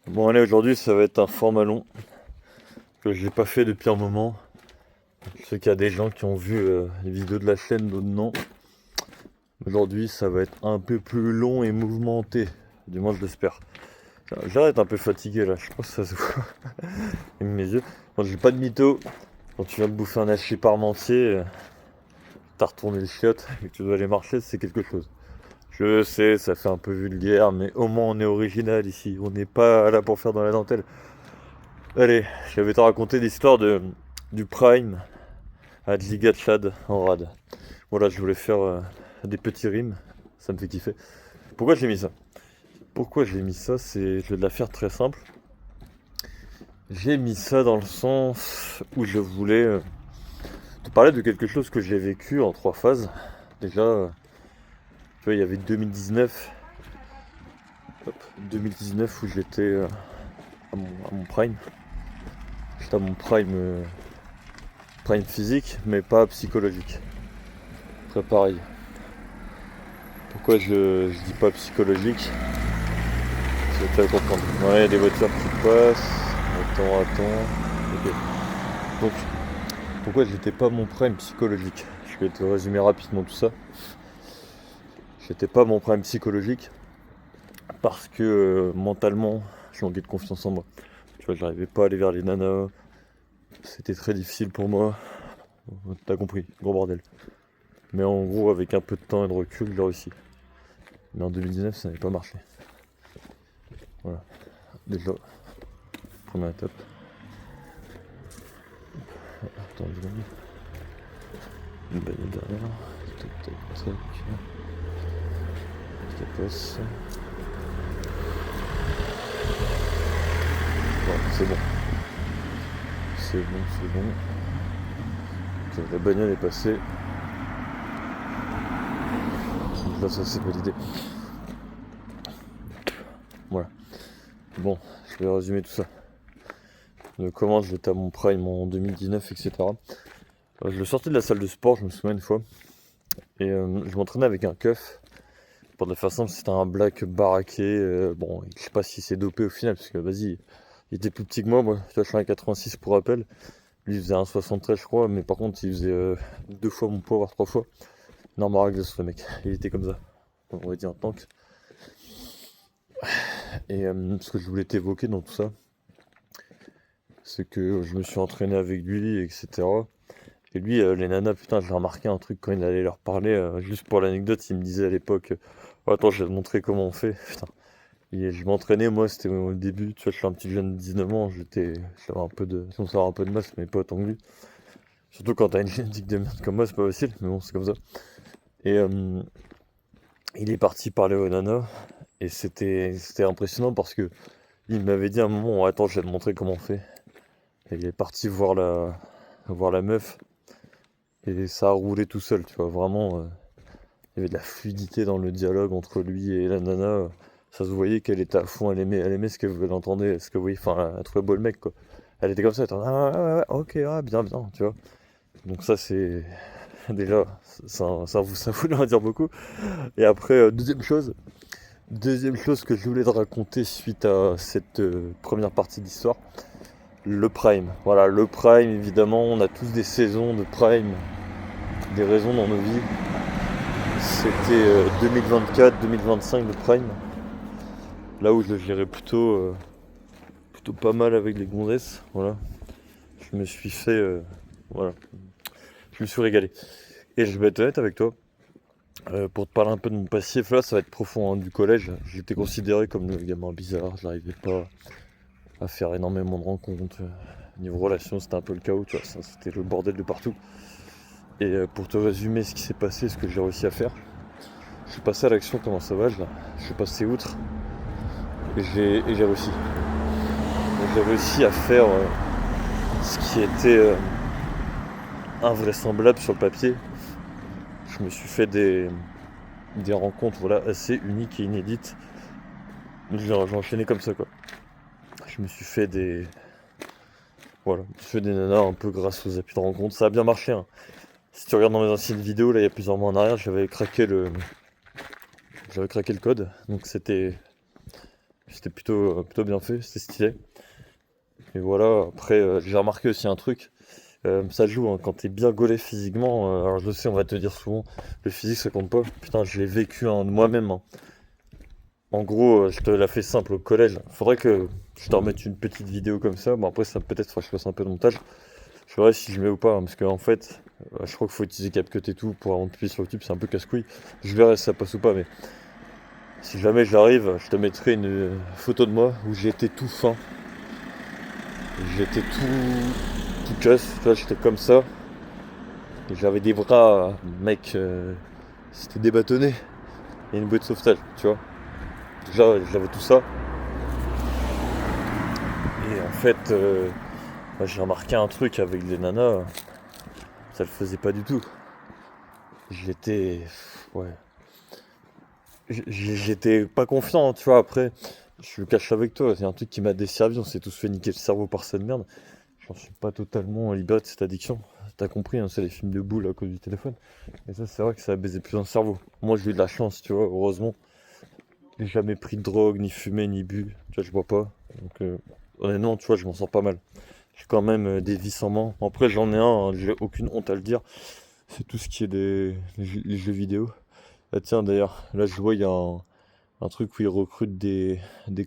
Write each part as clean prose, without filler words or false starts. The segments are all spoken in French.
Bon allez, aujourd'hui ça va être un format long que j'ai pas fait depuis un moment. Je sais qu'il y a des gens qui ont vu les vidéos de la chaîne, d'autres non. Aujourd'hui ça va être un peu plus long et mouvementé, du moins je l'espère. J'arrête un peu fatigué là, je pense que ça se voit. Et mes yeux. Quand j'ai pas de mytho, quand tu viens de bouffer un hachis parmentier, t'as retourné le chiotte et que tu dois aller marcher, c'est quelque chose. Je sais, ça fait un peu vulgaire, mais au moins on est original ici. On n'est pas là pour faire dans la dentelle. Allez, je vais te raconter l'histoire du Prime à Giga Chad en rad. Voilà, je voulais faire des petits rimes, ça me fait kiffer. Pourquoi j'ai mis ça? Pourquoi j'ai mis ça? Je vais la faire très simple. J'ai mis ça dans le sens où je voulais te parler de quelque chose que j'ai vécu en 3 phases. Déjà, tu vois, il y avait 2019, 2019 où j'étais à mon prime. J'étais à mon prime physique, mais pas psychologique. Très pareil. Pourquoi je dis pas psychologique? Tu vas comprendre. Ouais, il y a des voitures qui passent. Attends. Ok. Donc, pourquoi j'étais pas mon prime psychologique? Je vais te résumer rapidement tout ça. J'étais pas mon prime psychologique parce que mentalement, je manquais de confiance en moi. Tu vois, j'arrivais pas à aller vers les nanas. C'était très difficile pour moi. T'as compris, gros bordel. Mais en gros, avec un peu de temps et de recul, j'ai réussi. Mais en 2019, ça n'avait pas marché. Voilà. Déjà, première étape. Attends une seconde. Une bagnole derrière. Tac. Ça passe. Bon, c'est bon. C'est bon. Ok, la bagnole est passée. Donc là, ça c'est validé. Voilà. Bon, je vais résumer tout ça. De comment j'étais à mon prime en 2019, etc. Je sortais de la salle de sport, je me souviens une fois. Et je m'entraînais avec un keuf. Pour de faire simple, c'était un black baraqué. Bon, je sais pas si c'est dopé au final, parce que vas-y, il était plus petit que moi. Tu vois, je suis un 86 pour rappel. Lui, il faisait un 73, je crois, mais par contre, il faisait 2 fois mon poids, voire 3 fois. Normal Ragdos, le mec. Il était comme ça. On aurait dit un tank. Et ce que je voulais t'évoquer dans tout ça, c'est que je me suis entraîné avec lui, etc. Et lui, les nanas, putain, j'ai remarqué un truc quand il allait leur parler, juste pour l'anecdote, il me disait à l'époque, oh, attends, je vais te montrer comment on fait. Putain. Et je m'entraînais, moi, c'était au début, tu vois, je suis un petit jeune de 19 ans, j'avais un peu de, sans savoir un peu de masse, mais pas autant que lui. Surtout quand t'as une génétique de merde comme moi, c'est pas facile, mais bon, c'est comme ça. Et il est parti parler aux nanas, et c'était impressionnant parce que il m'avait dit à un moment, oh, attends, je vais te montrer comment on fait. Et il est parti voir la meuf, et ça a roulé tout seul, tu vois, vraiment. Il y avait de la fluidité dans le dialogue entre lui et la nana. Ça se voyait qu'elle était à fond, elle aimait ce qu'elle entendait, ce que oui, enfin, elle trouvait beau le mec, quoi. Elle était comme ça, elle était en, ah ouais, ok, ah, bien, tu vois. Donc ça, c'est déjà, ça voulait en dire beaucoup. Et après, deuxième chose que je voulais te raconter suite à cette première partie d'histoire, le prime. Voilà, le prime, évidemment, on a tous des saisons de prime, des raisons dans nos vies. C'était 2024-2025 le prime. Là où je le gérais plutôt pas mal avec les gonzesses. Voilà. Je me suis fait. Voilà. Je me suis régalé. Et je vais être honnête avec toi. Pour te parler un peu de mon passif, là, ça va être profond, hein, du collège. J'étais considéré comme le gamin bizarre. Je n'arrivais pas à faire énormément de rencontres. Niveau relation, c'était un peu le chaos, tu vois. C'était le bordel de partout. Et pour te résumer ce qui s'est passé, ce que j'ai réussi à faire, je suis passé à l'action comme un sauvage là. Je suis passé outre et j'ai réussi. Donc, j'ai réussi à faire ce qui était invraisemblable sur le papier. Je me suis fait des rencontres, voilà, assez uniques et inédites. J'ai enchaîné comme ça, quoi. Je me suis fait des. Voilà, je me suis fait des nanas un peu grâce aux applis de rencontres. Ça a bien marché, hein. Si tu regardes dans mes anciennes vidéos, là il y a plusieurs mois en arrière, j'avais craqué le code. Donc c'était c'était plutôt bien fait, c'était stylé. Et voilà, après, j'ai remarqué aussi un truc, ça joue, hein, quand t'es bien gaulé physiquement, alors je sais, on va te dire souvent, le physique ça compte pas. Putain, je l'ai vécu hein, de moi-même, hein. En gros, je te la fais simple au collège. Faudrait que je te remette une petite vidéo comme ça. Bon, après, ça peut-être, faudrait que je fasse un peu de montage. Je verrai si je mets ou pas, hein, parce qu'en fait, je crois qu'il faut utiliser CapCut et tout pour publier sur YouTube, c'est un peu casse-couille. Je verrai si ça passe ou pas, mais si jamais j'arrive, je te mettrai une photo de moi où j'étais tout fin. J'étais tout casse, tu vois, j'étais comme ça. Et j'avais des bras, mec, c'était débâtonné. Et une bouée de sauvetage, tu vois. Déjà, j'avais tout ça. Et en fait, moi, j'ai remarqué un truc avec les nanas, ça le faisait pas du tout. J'étais. Ouais. J'étais pas confiant, tu vois. Après, je le cache avec toi, c'est un truc qui m'a desservi. On s'est tous fait niquer le cerveau par cette merde. J'en suis pas totalement libéré de cette addiction. T'as compris, hein, c'est les films de boules à cause du téléphone. Et ça, c'est vrai que ça a baisé plus dans le cerveau. Moi, j'ai eu de la chance, tu vois, heureusement. J'ai jamais pris de drogue, ni fumé, ni bu. Tu vois, je bois pas. Donc, honnêtement, tu vois, je m'en sors pas mal. J'ai quand même des vices en main. Après, j'en ai un, hein, j'ai aucune honte à le dire. C'est tout ce qui est les jeux vidéo. Ah, tiens, d'ailleurs, là, je vois, il y a un truc où ils recrutent des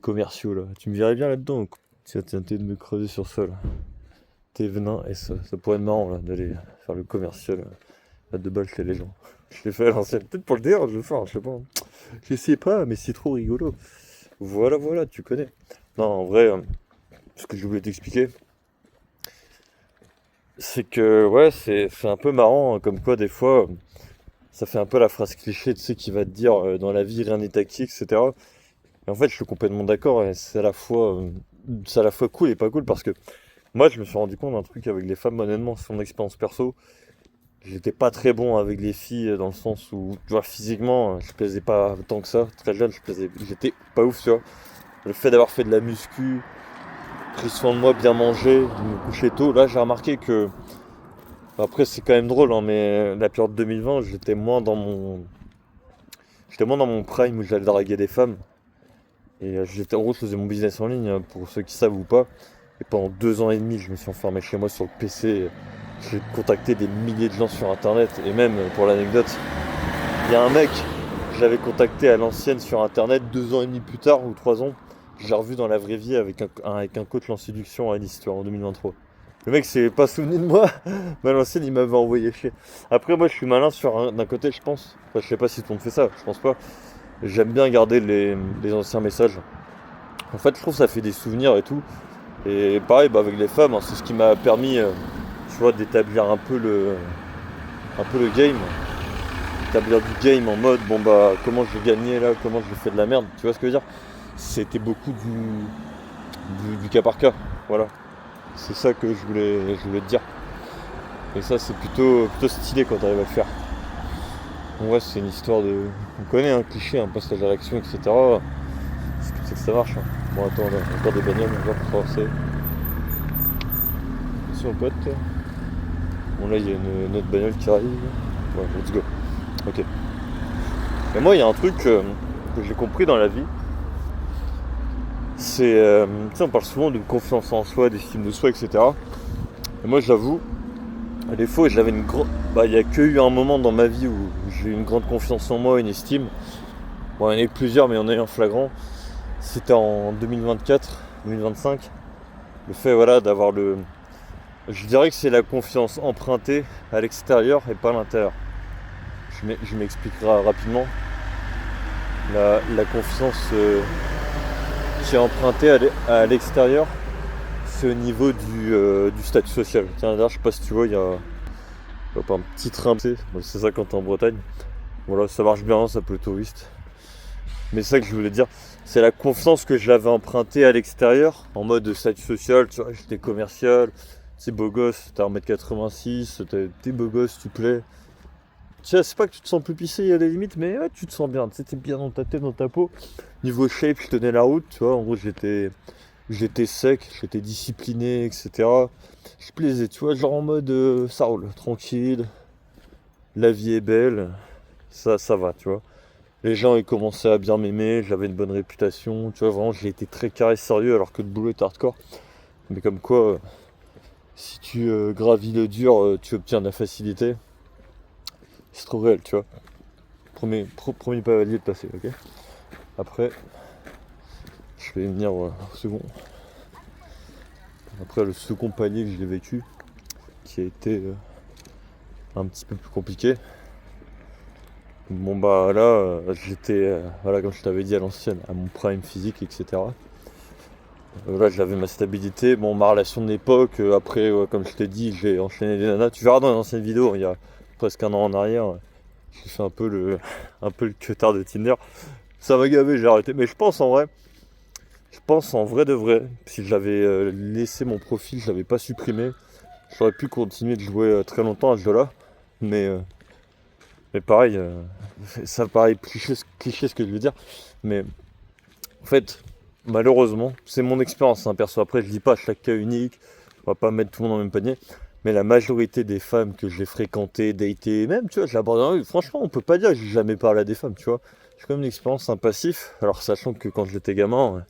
commerciaux, là. Tu me verrais bien là-dedans ou quoi? Tiens, t'es de me creuser sur ça, là. T'es venin, et ça pourrait être marrant, là, d'aller faire le commercial à 2 balles chez les gens. Je l'ai fait à l'ancienne. Peut-être pour le dire, je vais le faire, je sais pas. Je sais pas, mais c'est trop rigolo. Voilà, tu connais. Non, en vrai, ce que je voulais t'expliquer, c'est que, ouais, c'est un peu marrant, hein, comme quoi, des fois, ça fait un peu la phrase cliché, tu sais, qui va te dire, dans la vie, rien n'est tactique, etc. Et en fait, je suis complètement d'accord, et c'est à la fois cool et pas cool, parce que moi, je me suis rendu compte d'un truc avec les femmes, honnêtement, c'est mon expérience perso. J'étais pas très bon avec les filles, dans le sens où, tu vois, physiquement, je plaisais pas tant que ça. Très jeune, j'étais pas ouf, tu vois. Le fait d'avoir fait de la muscu, pris soin de moi, bien manger, de me coucher tôt, là, j'ai remarqué que, après, c'est quand même drôle, hein, mais la période 2020, j'étais moins dans mon prime où j'allais draguer des femmes. Et en gros, je faisais mon business en ligne, hein, pour ceux qui savent ou pas. Et pendant 2 ans et demi, je me suis enfermé chez moi sur le PC. J'ai contacté des milliers de gens sur internet. Et même, pour l'anecdote, il y a un mec, je l'avais contacté à l'ancienne sur internet 2 ans et demi plus tard, ou 3 ans. Je l'ai revu dans la vraie vie avec un coach en séduction à Nice, tu vois, en 2023. Le mec s'est pas souvenu de moi, mais à l'ancienne, il m'avait envoyé chier. Après, moi, je suis malin d'un côté, je pense. Enfin, je sais pas si tout le monde fait ça, je pense pas. J'aime bien garder les anciens messages. En fait, je trouve que ça fait des souvenirs et tout. Et pareil, bah, avec les femmes, hein, c'est ce qui m'a permis, tu vois, d'établir un peu le game. Établir du game en mode, bon bah, comment je vais gagner là, comment je vais faire de la merde. Tu vois ce que je veux dire? C'était beaucoup du cas par cas. Voilà. C'est ça que je voulais te dire. Et ça, c'est plutôt stylé quand t'arrives à le faire. En vrai, c'est une histoire de. On connaît un cliché, un passage à l'action, etc. C'est comme ça que ça marche, hein. Bon, attends, là, encore des bagnoles, on va traverser. Attention, pote. Bon, là, il y a une autre bagnole qui arrive. Ouais, let's go. Ok. Et moi, il y a un truc que j'ai compris dans la vie. C'est. Tu sais, on parle souvent de confiance en soi, d'estime de soi, etc. Et moi, j'avoue, des fois, j'avais une grande. Bah, il n'y a que eu un moment dans ma vie où j'ai eu une grande confiance en moi, une estime. Bon, il y en a eu plusieurs, mais il y en a eu un flagrant. C'était en 2024, 2025. Le fait, voilà, d'avoir le. Je dirais que c'est la confiance empruntée à l'extérieur et pas à l'intérieur. Je m'expliquerai rapidement. La confiance qui est empruntée à l'extérieur, c'est au niveau du statut social. Tiens, d'ailleurs, je sais pas si tu vois, il y a hop, un petit train, c'est ça quand t'es en Bretagne. Voilà, ça marche bien, ça peut le touriste. Mais c'est ça que je voulais dire, c'est la confiance que j'avais empruntée à l'extérieur, en mode statut social, tu vois, j'étais commercial, c'est beau gosse, t'as 1m86, t'es beau gosse, tu plais. Tu sais, c'est pas que tu te sens plus pissé à la limite, mais ouais, tu te sens bien, tu sais, t'es bien dans ta tête, dans ta peau. Niveau shape, je tenais la route, tu vois, en gros, j'étais sec, j'étais discipliné, etc. Je plaisais, tu vois, genre en mode ça roule, tranquille, la vie est belle, ça va, tu vois. Les gens ils commençaient à bien m'aimer, j'avais une bonne réputation, tu vois, vraiment j'ai été très carré sérieux alors que le boulot est hardcore. Mais comme quoi, si tu gravis le dur, tu obtiens de la facilité. C'est trop réel, tu vois. Premier palier de passer, ok. Après, je vais venir au second. Après le second palier que j'ai vécu, qui a été un petit peu plus compliqué. Bon bah là, j'étais, voilà, comme je t'avais dit à l'ancienne, à mon prime physique, etc. Là j'avais ma stabilité, bon ma relation de l'époque, après comme je t'ai dit, j'ai enchaîné les nanas. Tu verras dans les anciennes vidéos, il y a presque un an en arrière, j'ai fait un peu le cutard de Tinder. Ça m'a gavé, j'ai arrêté. Mais je pense en vrai de vrai, si j'avais laissé mon profil, je l'avais pas supprimé, j'aurais pu continuer de jouer très longtemps à ce jeu-là. Mais, euh, mais pareil, ça paraît cliché ce que je veux dire. Mais en fait, malheureusement, c'est mon expérience, hein, perso. Après, je dis pas chaque cas unique, on va pas mettre tout le monde dans le même panier. Mais la majorité des femmes que j'ai fréquentées, datées, même, tu vois, je l'aborde dans la rue. Franchement, on peut pas dire que j'ai jamais parlé à des femmes, tu vois. J'ai quand même une expérience, un passif. Alors, sachant que quand j'étais gamin,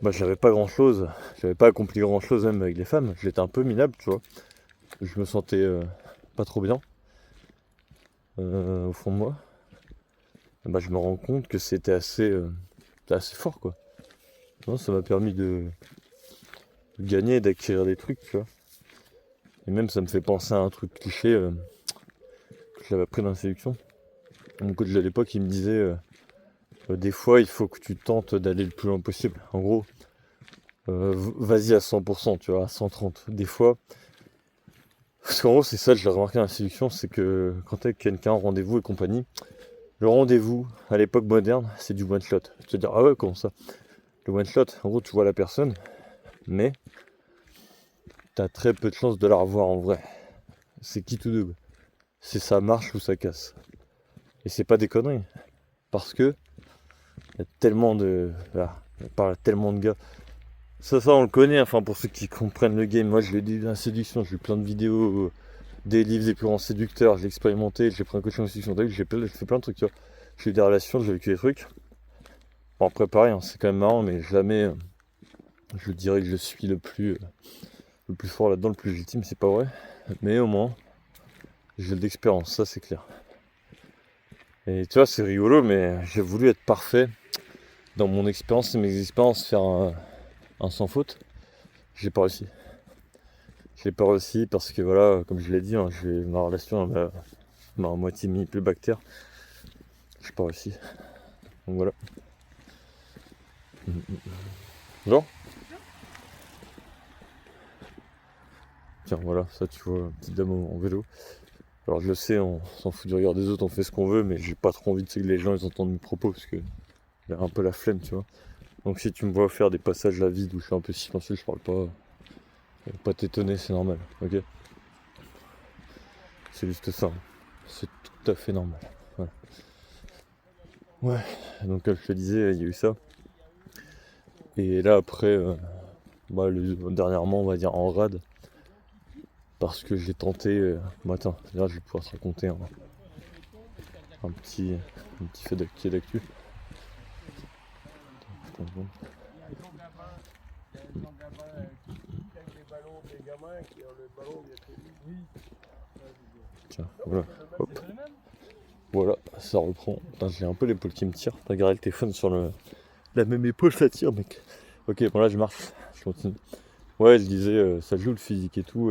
bah, j'avais pas grand chose. J'avais pas accompli grand chose même avec les femmes. J'étais un peu minable, tu vois. Je me sentais pas trop bien au fond de moi. Bah, je me rends compte que c'était assez fort, quoi. Non, ça m'a permis de gagner, d'acquérir des trucs, tu vois. Et même ça me fait penser à un truc cliché que j'avais appris dans la séduction. Mon coach de l'époque il me disait des fois il faut que tu tentes d'aller le plus loin possible. En gros, vas-y à 100%, tu vois, à 130. Des fois, parce qu'en gros c'est ça que j'ai remarqué dans la séduction, c'est que quand t'es avec quelqu'un, rendez-vous et compagnie, le rendez-vous à l'époque moderne c'est du one shot. Tu te dis ah ouais comment ça? Le one shot, en gros tu vois la personne, mais t'as très peu de chances de la revoir en vrai. C'est qui tout double. C'est ça marche ou ça casse. Et c'est pas des conneries. Parce que il y a tellement de. Voilà, on parle à tellement de gars. Ça on le connaît, enfin pour ceux qui comprennent le game. Moi je l'ai dit dans la séduction, j'ai eu plein de vidéos, des livres des plus grands séducteurs, j'ai expérimenté, j'ai pris un coaching en séduction, t'as vu, j'ai fait plein de trucs, tu vois. J'ai eu des relations, j'ai vécu des trucs. Bon après pareil, hein, c'est quand même marrant, mais jamais je dirais que je suis le plus fort là-dedans, le plus légitime, c'est pas vrai. Mais au moins, j'ai de l'expérience, ça c'est clair. Et tu vois, c'est rigolo, mais j'ai voulu être parfait dans mon expérience et mes expériences, faire un sans faute. J'ai pas réussi. J'ai pas réussi parce que voilà, comme je l'ai dit, hein, ma relation m'a à moitié mis plus bactère. J'ai pas réussi. Donc voilà. Genre tiens, voilà, ça tu vois, petite dame en vélo. Alors je le sais, on s'en fout du regard des autres, on fait ce qu'on veut, mais j'ai pas trop envie de que les gens ils entendent mes propos parce que j'ai un peu la flemme, tu vois. Donc si tu me vois faire des passages à vide où je suis un peu silencieux, je parle pas. Faut pas t'étonner, c'est normal, ok? C'est juste ça. C'est tout à fait normal. Voilà. Ouais, donc comme je te disais, il y a eu ça. Et là après, bah, dernièrement on va dire en rade, parce que j'ai tenté. Bah attends, là je vais pouvoir te raconter un petit, un petit fait d'actu. Tiens, voilà. Hop. Voilà, ça reprend. Putain, j'ai un peu l'épaule qui me tire. T'as garé le téléphone sur la même épaule, ça tire, mec. Ok, bon là je marche. Je continue. Ouais, je disais, ça joue le physique et tout.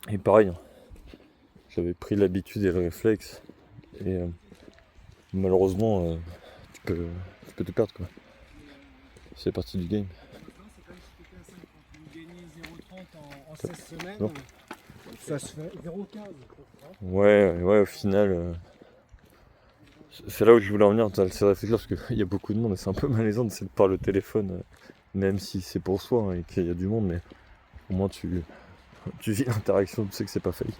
Et pareil, hein, j'avais pris l'habitude et le réflexe. Et malheureusement, tu peux te perdre, quoi. C'est partie du game. Vous gagnez 0,30 en 16 semaines, Non. ça se fait 0,15. Ouais, au final, c'est là où je voulais en venir. T'as ces réflexions parce qu'il y a beaucoup de monde et c'est un peu malaisant de parler au téléphone, même si c'est pour soi hein, et qu'il y a du monde, mais au moins tu vis l'interaction, tu sais que c'est pas failli.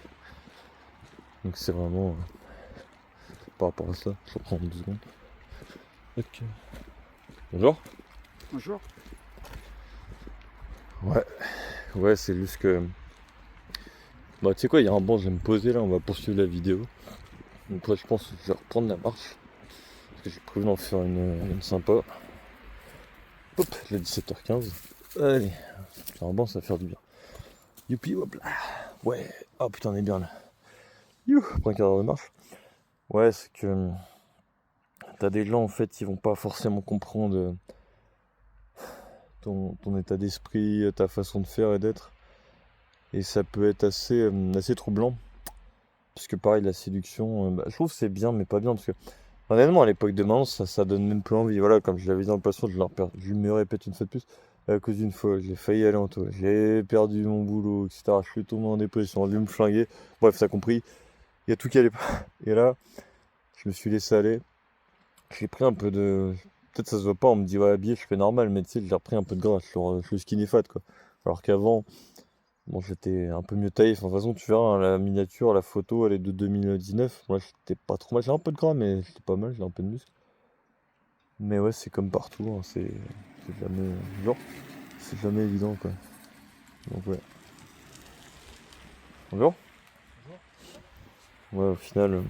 Donc c'est vraiment par rapport à ça. Je reprends 2 secondes. Ok. Bonjour. Bonjour. Ouais, c'est juste que. Bah, tu sais quoi, il y a un banc, je vais me poser là, on va poursuivre la vidéo. Donc, là, je pense que je vais reprendre la marche. J'ai prévu d'en faire une sympa. Hop, il est 17h15. Allez, faire un banc, ça va faire du bien. Youpi, hop là. Ouais, oh putain, on est bien là. Youh, après un quart d'heure de marche. Ouais, c'est que t'as des gens en fait, ils vont pas forcément comprendre ton état d'esprit, ta façon de faire et d'être. Et ça peut être assez troublant. Parce que pareil, la séduction, je trouve que c'est bien, mais pas bien. Parce que honnêtement, à l'époque de maintenant, ça donne même plus envie. Voilà, comme je l'avais dit dans le passé, je me répète une fois de plus. À cause d'une fois, j'ai failli aller en taux. J'ai perdu mon boulot, etc. Je suis tombé en dépression, j'ai dû me flinguer. Bref, ça compris. Il y a tout qui allait pas. Et là, je me suis laissé aller. J'ai pris un peu de. Peut-être ça se voit pas, on me dit ouais, habillé, je fais normal, mais tu sais, j'ai repris un peu de gras. Je suis skinny fat, quoi. Alors qu'avant, bon, j'étais un peu mieux taillé. Enfin, de toute façon, tu verras, hein, la miniature, la photo, elle est de 2019. Moi, j'étais pas trop mal. J'ai un peu de gras, mais j'étais pas mal, j'ai un peu de muscle. Mais ouais, c'est comme partout, hein, c'est jamais. Genre, c'est jamais évident, quoi. Donc, ouais. Bonjour. Bonjour. Ouais, au final,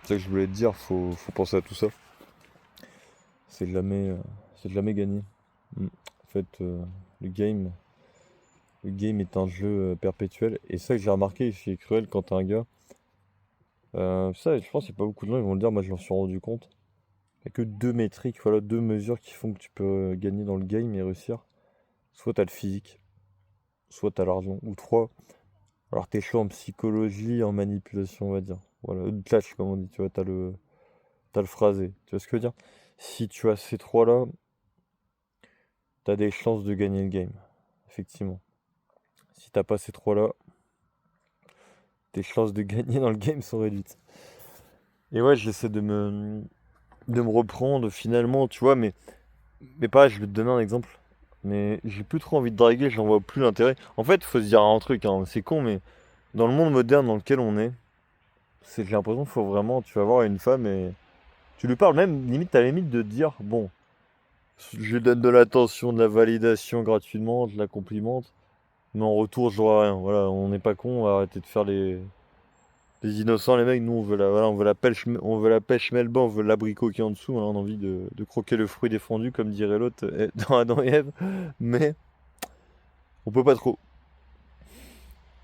c'est ça que je voulais te dire, faut penser à tout ça. C'est jamais, euh, c'est jamais gagné. En fait, le game est un jeu perpétuel. Et ça que j'ai remarqué chez Cruel quand t'es un gars. Ça, je pense qu'il y a pas beaucoup de gens qui vont le dire, moi je m'en suis rendu compte. Il n'y a que deux métriques, voilà, deux mesures qui font que tu peux gagner dans le game et réussir. Soit t'as le physique, soit t'as l'argent, ou trois. Alors t'es chaud en psychologie, en manipulation, on va dire. Voilà, le clash, comme on dit, tu vois, t'as le phrasé. Tu vois ce que je veux dire? Si tu as ces trois-là, t'as des chances de gagner le game. Effectivement. Si t'as pas ces trois-là, tes chances de gagner dans le game sont réduites. Et ouais, j'essaie de me reprendre finalement, tu vois, mais pareil, je vais te donner un exemple. Mais j'ai plus trop envie de draguer, j'en vois plus l'intérêt. En fait, faut se dire un truc, hein, c'est con, mais dans le monde moderne dans lequel on est, c'est que j'ai l'impression qu'il faut vraiment, tu vas voir une femme et tu lui parles même, limite, à la limite de te dire, bon, je lui donne de l'attention, de la validation gratuitement, je la complimente, mais en retour, j'aurai rien. Voilà, on n'est pas con, on va arrêter de faire les innocents, les mecs, nous, voilà, on veut la pêche melba, on veut l'abricot qui est en dessous, hein, on a envie de croquer le fruit défendu, comme dirait l'autre dans Adam et Ève, mais on peut pas trop.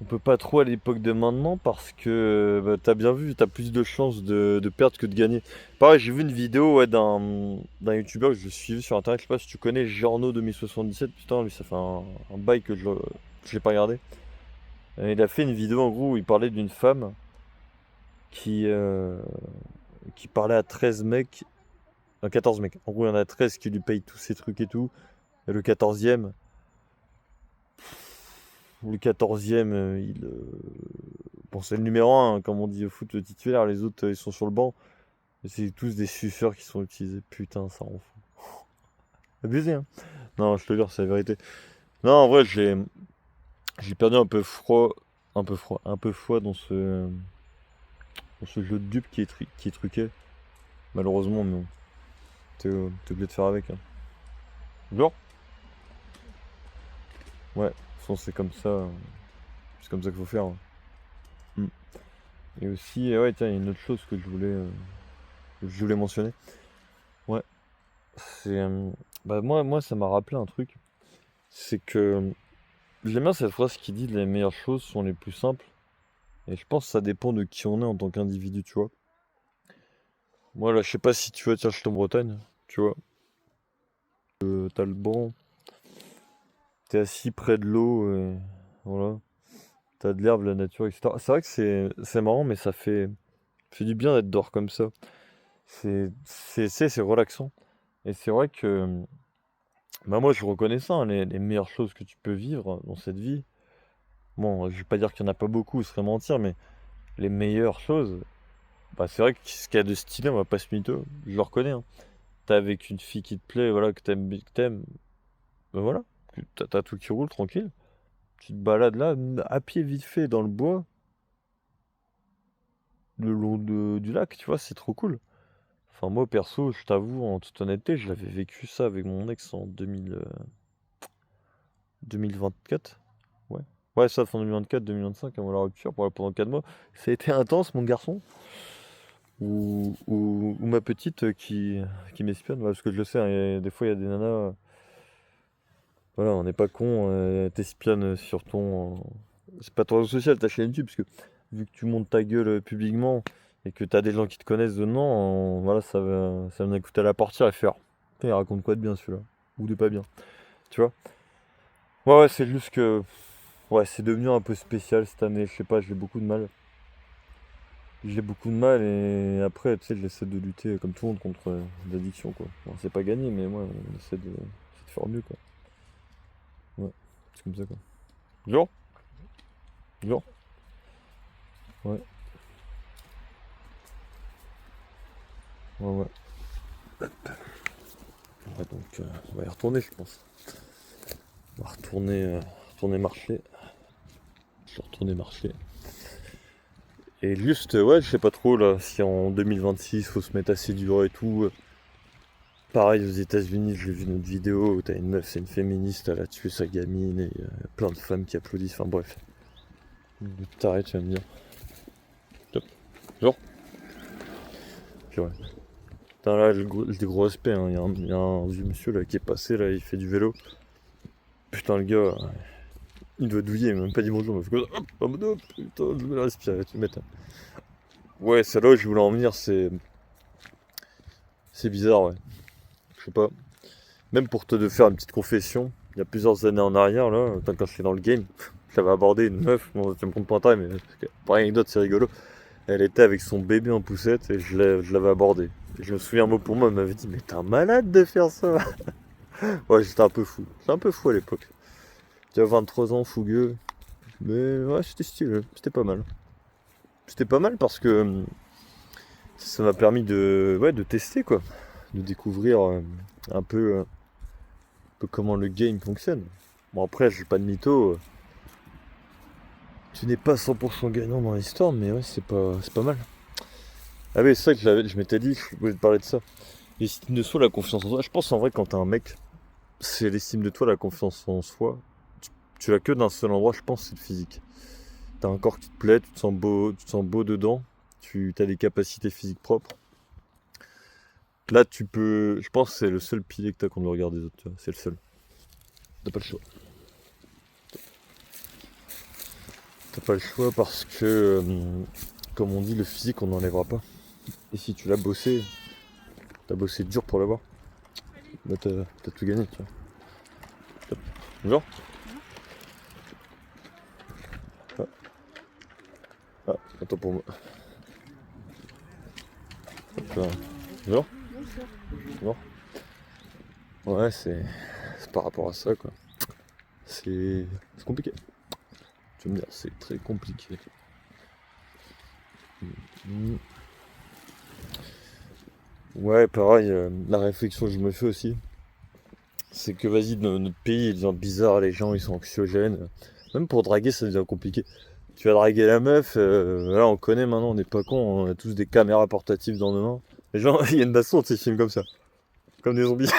On peut pas trop à l'époque de maintenant parce que bah, t'as bien vu, t'as plus de chances de perdre que de gagner. Pareil, j'ai vu une vidéo ouais, d'un youtubeur que je suis sur internet, je sais pas si tu connais Giorno 2077, putain lui ça fait un bail que je l'ai pas regardé. Il a fait une vidéo en gros où il parlait d'une femme qui, euh, qui parlait à 13 mecs, 14 mecs. En gros il y en a 13 qui lui payent tous ses trucs et tout. Et le 14e, bon c'est le numéro un hein, comme on dit au foot, le titulaire, les autres ils sont sur le banc. Et c'est tous des suceurs qui sont utilisés. Putain, ça rend fou. Abusé, hein. Non, je te jure, c'est la vérité. Non, en vrai, j'ai perdu un peu foi dans ce jeu de dupe qui est truqué. Malheureusement, mais bon, t'es obligé de faire avec. Hein. Genre? Ouais, de toute façon, c'est comme ça qu'il faut faire. Hein. Mm. Et aussi, ouais, tiens, il y a une autre chose que je voulais mentionner. Ouais, c'est, bah moi, ça m'a rappelé un truc. C'est que j'aime bien cette phrase qui dit les meilleures choses sont les plus simples. Et je pense que ça dépend de qui on est en tant qu'individu, tu vois. Moi, là, je sais pas si tu vois, tiens, je suis en Bretagne, tu vois. T'as le banc, t'es assis près de l'eau, et voilà. T'as de l'herbe, la nature, etc. C'est vrai que c'est marrant, mais ça fait du bien d'être dehors comme ça. C'est relaxant. Et c'est vrai que, bah moi, je reconnais ça, hein, les meilleures choses que tu peux vivre dans cette vie. Bon, je vais pas dire qu'il y en a pas beaucoup, ce serait mentir, mais les meilleures choses, bah c'est vrai que ce qu'il y a de stylé, on va pas se mytho, je le reconnais, hein. T'es avec une fille qui te plaît, voilà, que t'aimes, ben voilà, t'as tout qui roule tranquille. Tu te balades là, à pied vite fait dans le bois, le long du lac, tu vois, c'est trop cool. Enfin, moi perso, je t'avoue, en toute honnêteté, je l'avais vécu ça avec mon ex en 2024. Ouais. Ouais, ça, fin 2024, 2025, avant la rupture, pendant 4 mois. Ça a été intense, mon garçon. Ou ma petite qui m'espionne, parce que je le sais, hein, des fois il y a des nanas, voilà, on n'est pas con, t'espionne sur ton. C'est pas ton réseau social, ta chaîne YouTube, parce que vu que tu montes ta gueule publiquement et que t'as des gens qui te connaissent dedans, voilà, ça vient écouter à la portière et faire. Putain, il raconte quoi de bien celui-là? Ou de pas bien, tu vois? Ouais, c'est juste que. Ouais, c'est devenu un peu spécial cette année, je sais pas, j'ai beaucoup de mal. J'ai beaucoup de mal et après, tu sais, j'essaie de lutter comme tout le monde contre l'addiction, quoi. Bon, c'est pas gagné, mais moi, on essaie de faire mieux, quoi. Ouais, c'est comme ça, quoi. Genre? Genre? Ouais, ouais, ouais. Ouais, donc, on va y retourner, je pense. On va retourner marcher. Je vais retourner marcher. Et juste, ouais, je sais pas trop, là, si en 2026, faut se mettre assez dur et tout. Pareil aux États-Unis, j'ai vu notre vidéo où t'as une meuf, c'est une féministe, elle a tué sa gamine et plein de femmes qui applaudissent. Enfin bref. T'arrêtes, tu vas me dire. Top. Genre. Puis ouais. Putain, là, j'ai des gros respect. Hein. Il y a un vieux monsieur là qui est passé, là, il fait du vélo. Putain, le gars, il doit douiller, il m'a même pas dit bonjour. Il m'a fait quoi? Hop, en mode, hop, putain, je vais la respirer, tu m'étonnes. Ouais, c'est là où je voulais en venir, c'est bizarre, ouais. Je sais pas. Même pour te de faire une petite confession, il y a plusieurs années en arrière, là, quand j'étais dans le game, j'avais abordé une meuf, bon, tu me comptes pas en taille, mais pour anecdote, c'est rigolo. Elle était avec son bébé en poussette et je l'avais abordée. Et je me souviens mot pour mot, elle m'avait dit, mais t'es un malade de faire ça. Ouais, j'étais un peu fou. J'étais un peu fou à l'époque. J'avais 23 ans, fougueux. Mais ouais, c'était stylé, c'était pas mal. C'était pas mal parce que ça m'a permis ouais, de tester, quoi. De découvrir un peu comment le game fonctionne. Bon, après, j'ai pas de mytho. Tu n'es pas 100% gagnant dans l'histoire, mais ouais, c'est pas mal. Ah oui, c'est ça que je m'étais dit, je voulais te parler de ça. L'estime de soi, la confiance en soi. Je pense en vrai, quand t'es un mec, c'est l'estime de toi, la confiance en soi. Tu l'as que d'un seul endroit, je pense, c'est le physique. T'as un corps qui te plaît, tu te sens beau dedans, tu as des capacités physiques propres. Là, tu peux. Je pense que c'est le seul pilier que t'as contre le regard des autres, tu vois. C'est le seul. T'as pas le choix. T'as pas le choix parce que, comme on dit, le physique, on n'enlèvera pas. Et si tu l'as bossé, t'as bossé dur pour l'avoir, bah t'as tout gagné, tu vois. Top. Genre. Ah, ah, attends pour moi. Hop là. Genre. Genre. Ouais, c'est par rapport à ça, quoi. C'est compliqué. Tu vas me dire, c'est très compliqué. Mm. Ouais, pareil, la réflexion que je me fais aussi, c'est que vas-y, notre pays il devient bizarre, les gens ils sont anxiogènes. Même pour draguer, ça devient compliqué. Tu vas draguer la meuf, là on connaît maintenant, on n'est pas con, on a tous des caméras portatives dans nos mains. Les gens, il y a une baston, tu sais, ils filment comme ça, comme des zombies.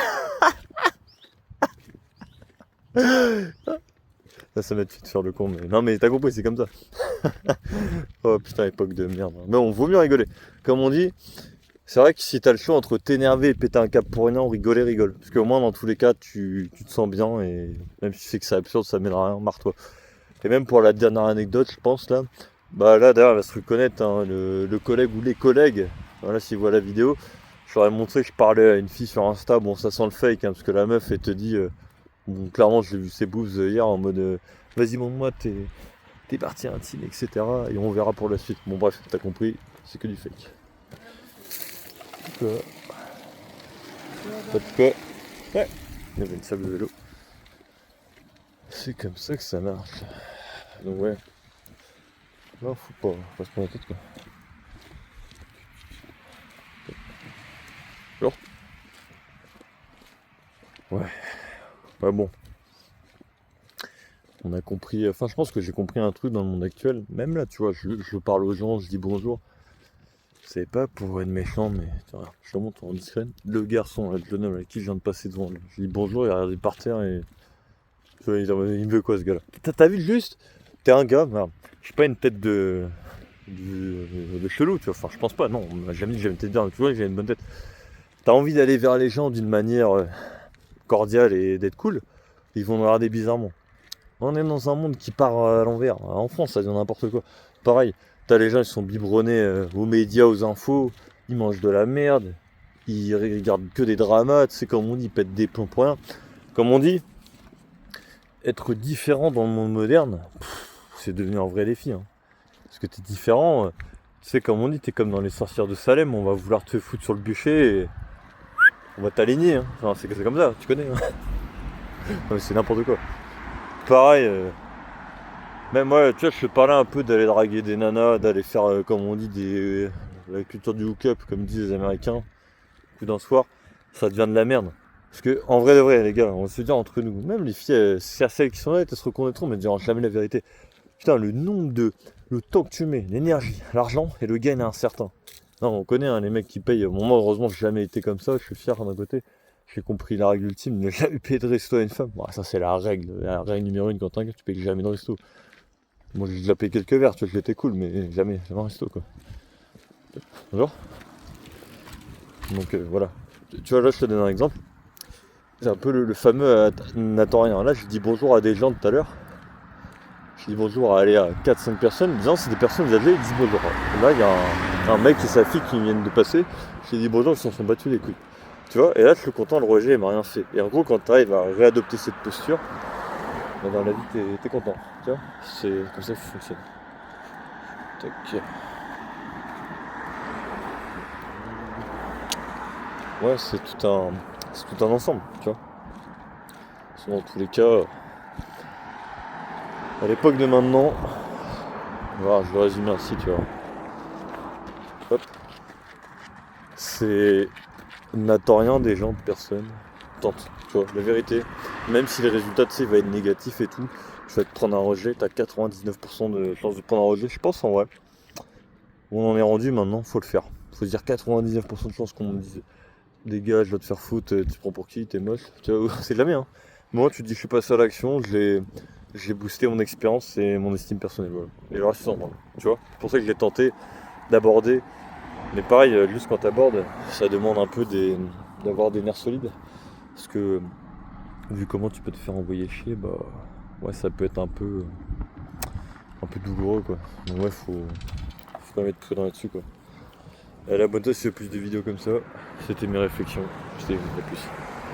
Là, ça m'a fait de faire le con, mais non, mais t'as compris, c'est comme ça. Oh putain, époque de merde. Mais on vaut mieux rigoler. Comme on dit, c'est vrai que si t'as le choix entre t'énerver et péter un câble pour rien, ou rigoler, rigole. Parce qu'au moins, dans tous les cas, tu te sens bien et même si tu sais que c'est absurde, ça mènera à rien, marre-toi. Et même pour la dernière anecdote, je pense là, bah là d'ailleurs, elle va se reconnaître, hein, le collègue ou les collègues, voilà, s'ils voient la vidéo, je leur ai montré que je parlais à une fille sur Insta, bon, ça sent le fake, hein, parce que la meuf, elle te dit, bon, clairement, j'ai vu ses boobs hier en mode, vas-y, montre-moi tes parties intimes, etc. Et on verra pour la suite. Bon, bref, t'as compris, c'est que du fake. Pas de quoi. Ouais, il y avait une salle de vélo. C'est comme ça que ça marche. Donc ouais. Non, faut pas se prendre la tête, quoi. Alors. Ouais. Bah bon. On a compris. Enfin, je pense que j'ai compris un truc dans le monde actuel. Même là, tu vois, je parle aux gens, je dis bonjour. C'est pas pour être méchant, mais vois, je le montre en discret. Le garçon, le jeune homme avec qui je viens de passer devant lui. Je dis bonjour, il a regardé par terre et. Tu vois, il me veut quoi ce gars-là? T'as vu juste? T'es un gars, je suis pas une tête de de chelou, tu vois. Enfin, je pense pas, non, on m'a jamais dit que j'aime t'être bien, tu vois, que j'avais une bonne tête. T'as envie d'aller vers les gens d'une manière cordiale et d'être cool, ils vont nous regarder bizarrement. On est dans un monde qui part à l'envers. En France, ça devient n'importe quoi. Pareil, t'as les gens qui sont biberonnés aux médias, aux infos, ils mangent de la merde, ils regardent que des dramas, tu sais, comme on dit, ils pètent des plombs pour rien. Comme on dit, être différent dans le monde moderne, c'est devenu un vrai défi. Hein. Parce que t'es différent, tu sais, comme on dit, t'es comme dans les sorcières de Salem, on va vouloir te foutre sur le bûcher et on va t'aligner. Hein. Enfin, c'est comme ça, tu connais. Hein. Non, mais c'est n'importe quoi. Pareil, même moi, tu vois, je te parlais un peu d'aller draguer des nanas, d'aller faire, comme on dit, la culture du hook-up, comme disent les Américains, coup d'un soir, ça devient de la merde. Parce que, en vrai de vrai, les gars, on va se dire entre nous, même les filles, celles qui sont là, elles se reconnaîtront, mais elles diront jamais la vérité. Putain, le temps que tu mets, l'énergie, l'argent, et le gain est incertain. Non, on connaît hein, les mecs qui payent. Bon, moi, heureusement, j'ai jamais été comme ça, je suis fier d'un côté. J'ai compris la règle ultime, ne jamais payer de resto à une femme. Bon, ça, c'est la règle numéro 1 quand t'es un gars, tu payes jamais de resto. Moi, j'ai déjà payé quelques verres, tu vois, j'étais cool, mais jamais un resto, quoi. Bonjour. Donc, voilà. Tu vois, là, je te donne un exemple. C'est un peu le fameux n'attends rien. Là, je dis bonjour à des gens tout à l'heure. Je dis bonjour à 4-5 personnes. Disant c'est des personnes âgées, ils disent bonjour. Et là, il y a un mec et sa fille qui viennent de passer. Je lui dis bonjour, ils s'en sont battus les couilles. Tu vois, et là, je suis content, le rejet, il m'a rien fait. Et en gros, quand tu arrives à réadopter cette posture, bah, dans la vie, t'es content. Tu vois, c'est comme ça que ça fonctionne. Tac. Ouais, c'est tout un ensemble, tu vois. Dans tous les cas, à l'époque de maintenant, voilà, je le résume ainsi, tu vois. Hop. C'est n'attends rien des gens, de personne. Tente, tu vois, la vérité. Même si les résultats, tu sais, vont être négatifs et tout, tu vas te prendre un rejet, t'as 99% de chance de prendre un rejet, je pense en vrai. On en est rendu maintenant, faut le faire. Faut se dire 99% de chance qu'on me dise des gars, je dois te faire foutre, tu te prends pour qui, t'es moche, tu vois, c'est de la merde. Hein. Moi, tu te dis, je suis passé à l'action, j'ai boosté mon expérience et mon estime personnelle, voilà. Et le reste, c'est normal, tu vois. C'est pour ça que j'ai tenté d'aborder. Mais pareil, juste quand t'abordes, ça demande un peu d'avoir des nerfs solides. Parce que, vu comment tu peux te faire envoyer chier, bah, ouais, ça peut être un peu douloureux, quoi. Donc ouais, faut quand même être prudent là-dessus, quoi. Et abonne-toi si tu veux plus de vidéos comme ça. C'était mes réflexions. Je t'ai vu, à plus.